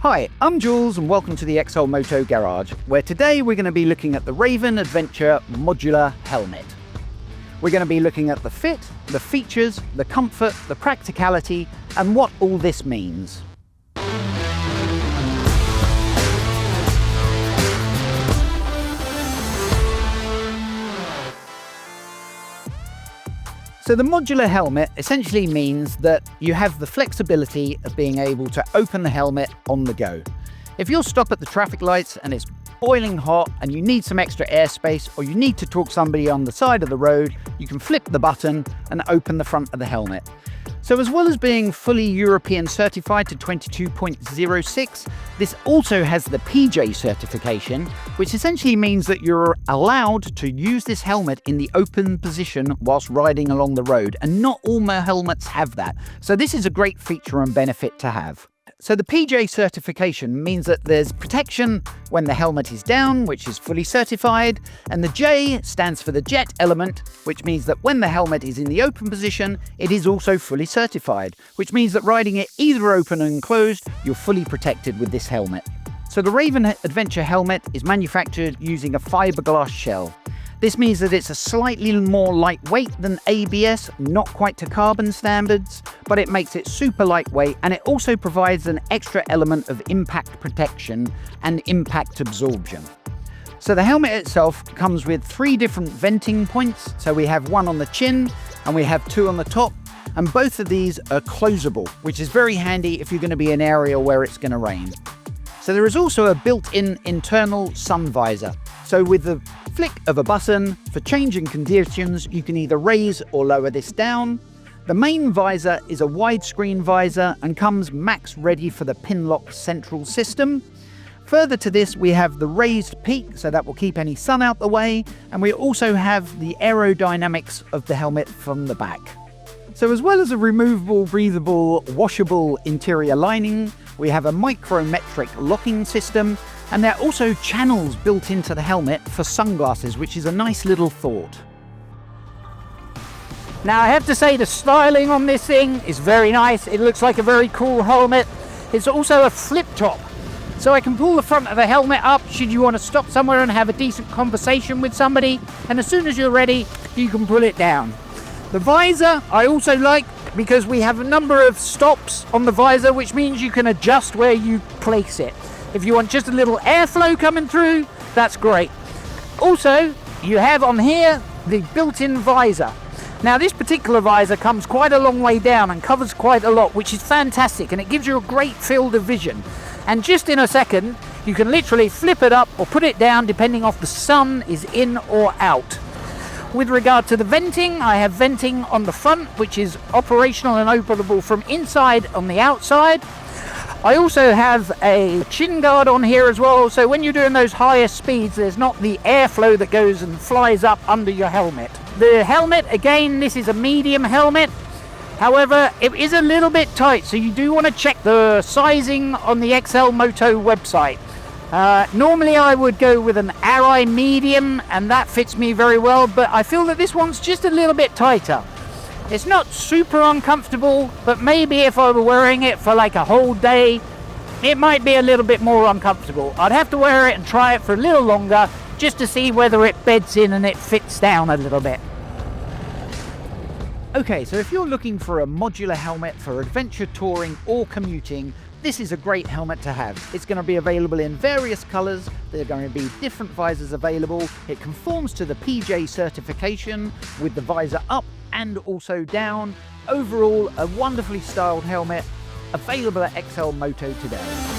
Hi, I'm Jules and welcome to the XL Moto Garage, where today we're going to be looking at the Raven Adventure Modular helmet. We're going to be looking at the fit, the features, the comfort, the practicality, and what all this means. So the modular helmet essentially means that you have the flexibility of being able to open the helmet on the go. If you're stopped at the traffic lights and it's boiling hot and you need some extra airspace, or you need to talk to somebody on the side of the road, you can flip the button and open the front of the helmet. So as well as being fully European certified to 22.06, this also has the PJ certification, which essentially means that you're allowed to use this helmet in the open position whilst riding along the road, and not all helmets have that. So this is a great feature and benefit to have. So the PJ certification means that there's protection when the helmet is down, which is fully certified, and the J stands for the jet element, which means that when the helmet is in the open position, it is also fully certified, which means that riding it either open and closed, you're fully protected with this helmet. So the Raven Adventure helmet is manufactured using a fiberglass shell. This means that it's a slightly more lightweight than ABS, not quite to carbon standards, but it makes it super lightweight, and it also provides an extra element of impact protection and impact absorption. So the helmet itself comes with 3 different venting points. So we have one on the chin and we have 2 on the top, and both of these are closable, which is very handy if you're going to be in an area where it's going to rain. So there is also a built-in internal sun visor. So with the flick of a button for changing conditions, you can either raise or lower this down. The main visor is a widescreen visor and comes max ready for the Pinlock central system. Further to this, we have the raised peak, so that will keep any sun out the way, and we also have the aerodynamics of the helmet from the back. So as well as a removable, breathable, washable interior lining, we have a micrometric locking system, and there are also channels built into the helmet for sunglasses, which is a nice little thought. Now I have to say the styling on this thing is very nice. It looks like a very cool helmet. It's also a flip top, so I can pull the front of the helmet up should you want to stop somewhere and have a decent conversation with somebody, and as soon as you're ready, you can pull it down. The visor I also like because we have a number of stops on the visor, which means you can adjust where you place it. If you want just a little airflow coming through, that's great. Also, you have on here the built-in visor. Now this particular visor comes quite a long way down and covers quite a lot, which is fantastic, and it gives you a great field of vision. And just in a second, you can literally flip it up or put it down depending if the sun is in or out. With regard to the venting, I have venting on the front, which is operational and openable from inside on the outside. I also have a chin guard on here as well, so when you're doing those higher speeds, there's not the airflow that goes and flies up under your helmet. The helmet, again, this is a medium helmet. However, it is a little bit tight, so you do want to check the sizing on the XL Moto website. Normally I would go with an Arai medium, and that fits me very well, but I feel that this one's just a little bit tighter. It's not super uncomfortable, but maybe if I were wearing it for like a whole day, it might be a little bit more uncomfortable. I'd have to wear it and try it for a little longer just to see whether it beds in and it fits down a little bit. Okay, so if you're looking for a modular helmet for adventure touring or commuting, this is a great helmet to have. It's going to be available in various colours. There are going to be different visors available. It conforms to the PJ certification with the visor up and also down. Overall, a wonderfully styled helmet available at XL Moto today.